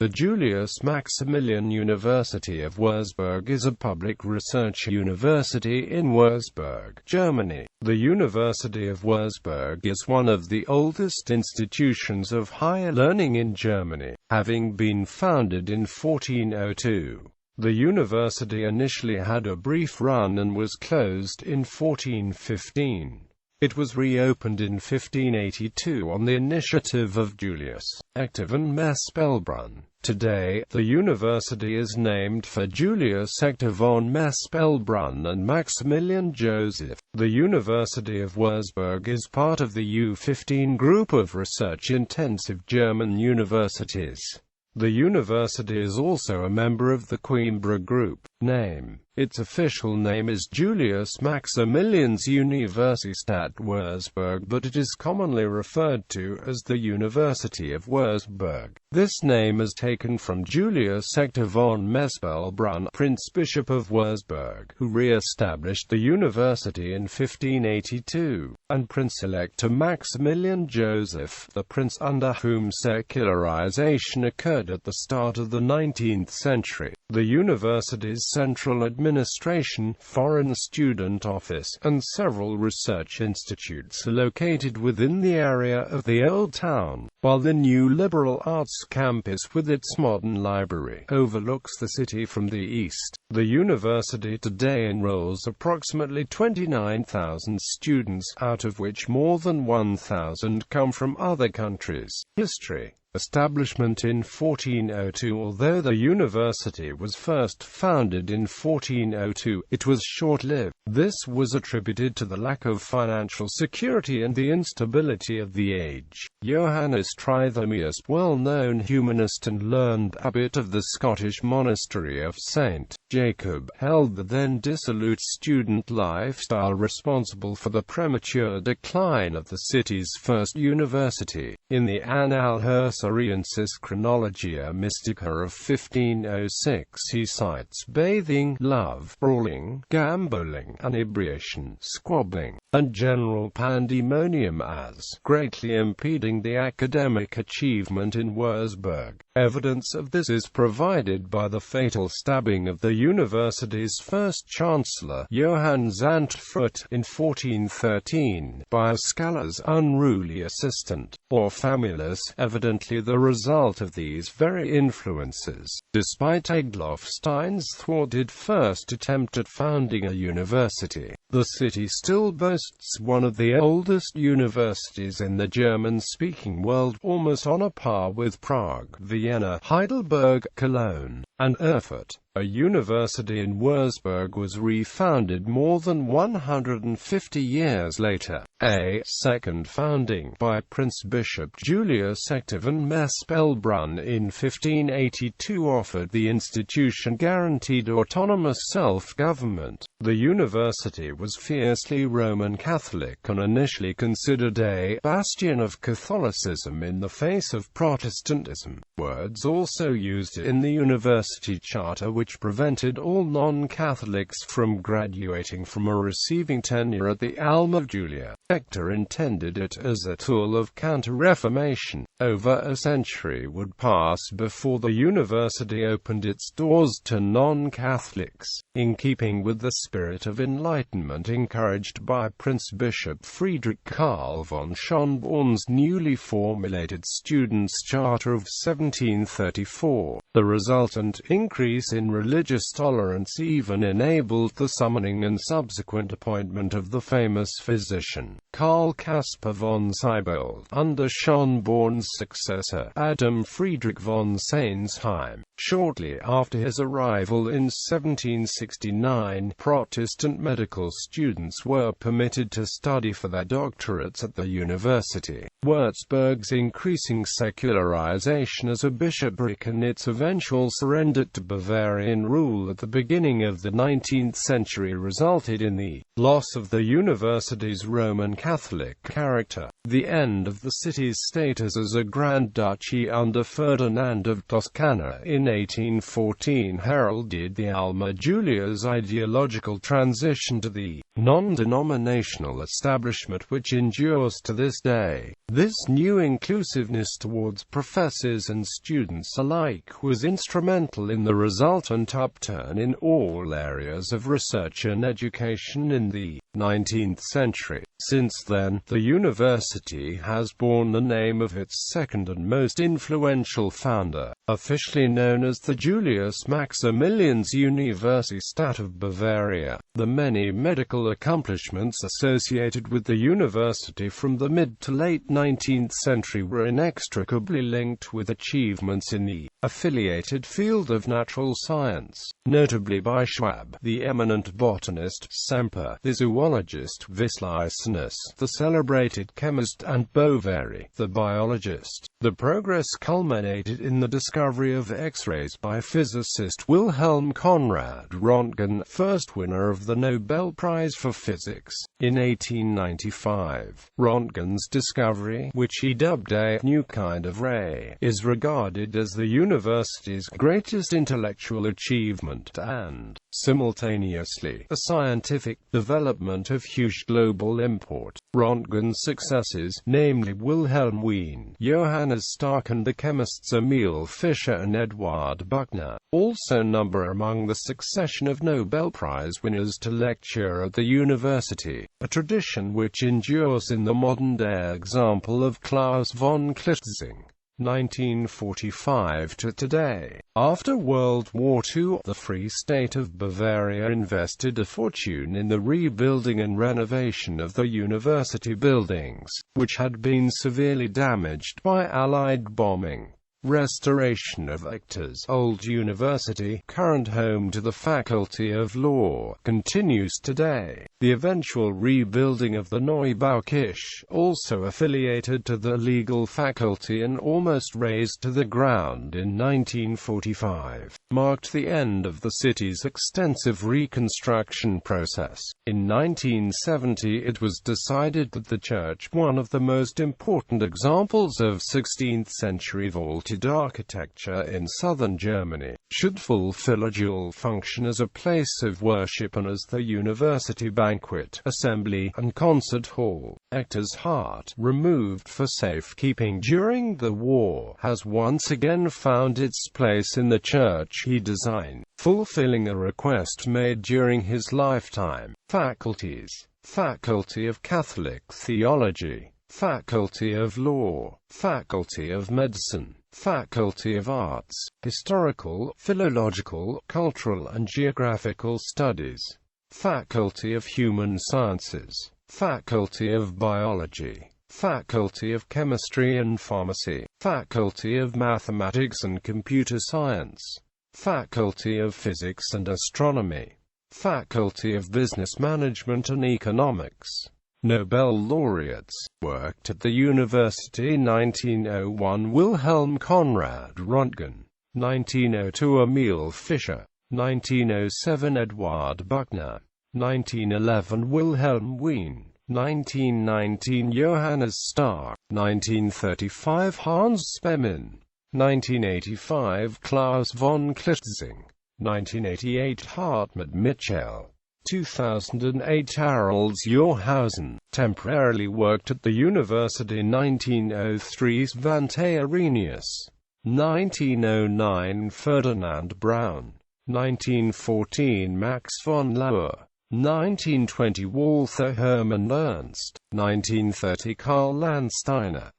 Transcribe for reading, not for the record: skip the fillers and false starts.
The Julius-Maximilian-University of Würzburg is a public research university in Würzburg, Germany. The University of Würzburg is one of the oldest institutions of higher learning in Germany, having been founded in 1402. The university initially had a brief run and was closed in 1415. It was reopened in 1582 on the initiative of Julius Echter von Mespelbrunn. Today, the university is named for Julius Echter von Mespelbrunn and Maximilian Joseph. The University of Wurzburg is part of the U15 group of research-intensive German universities. The university is also a member of the Coimbra Group. Name. Its official name is Julius-Maximilians-Universität Würzburg, but it is commonly referred to as the University of Würzburg. This name is taken from Julius Echter von Mespelbrunn, Prince Bishop of Würzburg, who re-established the university in 1582, and Prince-Elector Maximilian Joseph, the prince under whom secularization occurred at the start of the 19th century. The university's central administration, foreign student office, and several research institutes are located within the area of the Old Town, while the new liberal arts campus with its modern library overlooks the city from the east. The university today enrolls approximately 29,000 students, out of which more than 1,000 come from other countries. History. Establishment in 1402. Although the university was first founded in 1402, it was short-lived. This was attributed to the lack of financial security and the instability of the age. Johannes Trithemius, well-known humanist and learned abbot of the Scottish monastery of St. Jacob, held the then dissolute student lifestyle responsible for the premature decline of the city's first university. In the Annales Chronologia Mystica of 1506 he cites bathing, love, brawling, gambling, inebriation, squabbling, and general pandemonium as greatly impeding the academic achievement in Würzburg. Evidence of this is provided by the fatal stabbing of the university's first chancellor, Johann Zandtfurt, in 1413, by a scholar's unruly assistant, or famulus, evidently the result of these very influences. Despite Egloff Stein's thwarted first attempt at founding a university, the city still boasts one of the oldest universities in the German-speaking world, almost on a par with Prague, Vienna, Heidelberg, Cologne, and Erfurt. A university in Würzburg was refounded more than 150 years later. A second founding, by Prince Bishop Julius Echter von Mespelbrunn in 1582, offered the institution guaranteed autonomous self-government. The university was fiercely Roman Catholic and initially considered a bastion of Catholicism in the face of Protestantism. Words also used in the university charter which prevented all non-Catholics from graduating from or receiving tenure at the Alma of Julia. Echter intended it as a tool of counter-reformation. Over a century would pass before the university opened its doors to non-Catholics, in keeping with the spirit of enlightenment encouraged by Prince Bishop Friedrich Karl von Schönborn's newly formulated Students' Charter of 1734. The resultant increase in religious tolerance even enabled the summoning and subsequent appointment of the famous physician, Karl Caspar von Siebold, under Schönborn's successor, Adam Friedrich von Seinsheim. Shortly after his arrival in 1769, Protestant medical students were permitted to study for their doctorates at the university. Würzburg's increasing secularization as a bishopric and its eventual surrender to Bavarian rule at the beginning of the 19th century resulted in the loss of the university's Roman Catholic character, the end of the city's status as a Grand Duchy under Ferdinand of Toscana in 1814 heralded the Alma Julia's ideological transition to the non-denominational establishment which endures to this day. This new inclusiveness towards professors and students alike was instrumental in the resultant upturn in all areas of research and education in the 19th century. Since then, the university has borne the name of its second and most influential founder, officially known as the Julius-Maximilians-Universität of Bavaria. The many medical accomplishments associated with the university from the mid to late 19th century were inextricably linked with achievements in the affiliated field of natural science, notably by Schwab, the eminent botanist, Semper, the zoologist, Wislicenus, the celebrated chemist, and Boveri, the biologist. The progress culminated in the discovery of X-rays by physicist Wilhelm Conrad Röntgen, first winner of the Nobel Prize for Physics, in 1895. Röntgen's discovery, which he dubbed a new kind of ray, is regarded as the university's greatest intellectual achievement and, simultaneously, a scientific development of huge global import. Röntgen's successors, namely Wilhelm Wien, Johannes Stark and the chemists Emil Fischer and Eduard Buchner, also number among the succession of Nobel Prize winners to lecture at the university, a tradition which endures in the modern-day example of Klaus von Klitzing, 1945 to today. After World War II, the Free State of Bavaria invested a fortune in the rebuilding and renovation of the university buildings, which had been severely damaged by Allied bombing. Restoration of Echter's old university, current home to the Faculty of Law, continues today. The eventual rebuilding of the Neubaukirche, also affiliated to the legal faculty and almost razed to the ground in 1945, marked the end of the city's extensive reconstruction process. In 1970 it was decided that the church, one of the most important examples of 16th-century vaulted architecture in southern Germany, should fulfill a dual function as a place of worship and as the university banquet, assembly, and concert hall. Echter's heart, removed for safekeeping during the war, has once again found its place in the church he designed, fulfilling a request made during his lifetime. Faculties: Faculty of Catholic Theology, Faculty of Law, Faculty of Medicine, Faculty of Arts, Historical, Philological, Cultural and Geographical Studies, Faculty of Human Sciences, Faculty of Biology, Faculty of Chemistry and Pharmacy, Faculty of Mathematics and Computer Science, Faculty of Physics and Astronomy, Faculty of Business Management and Economics. Nobel laureates. Worked at the university 1901 Wilhelm Conrad Röntgen, 1902 Emil Fischer, 1907 Eduard Buchner, 1911 Wilhelm Wien, 1919 Johannes Stark, 1935 Hans Spemann, 1985 Klaus von Klitzing, 1988 Hartmut Mitchell, 2008 Harald Jorhausen, temporarily worked at the university 1903 Svante Arrhenius, 1909 Ferdinand Braun, 1914 Max von Laue, 1920 Walther Hermann Ernst, 1930 Karl Landsteiner,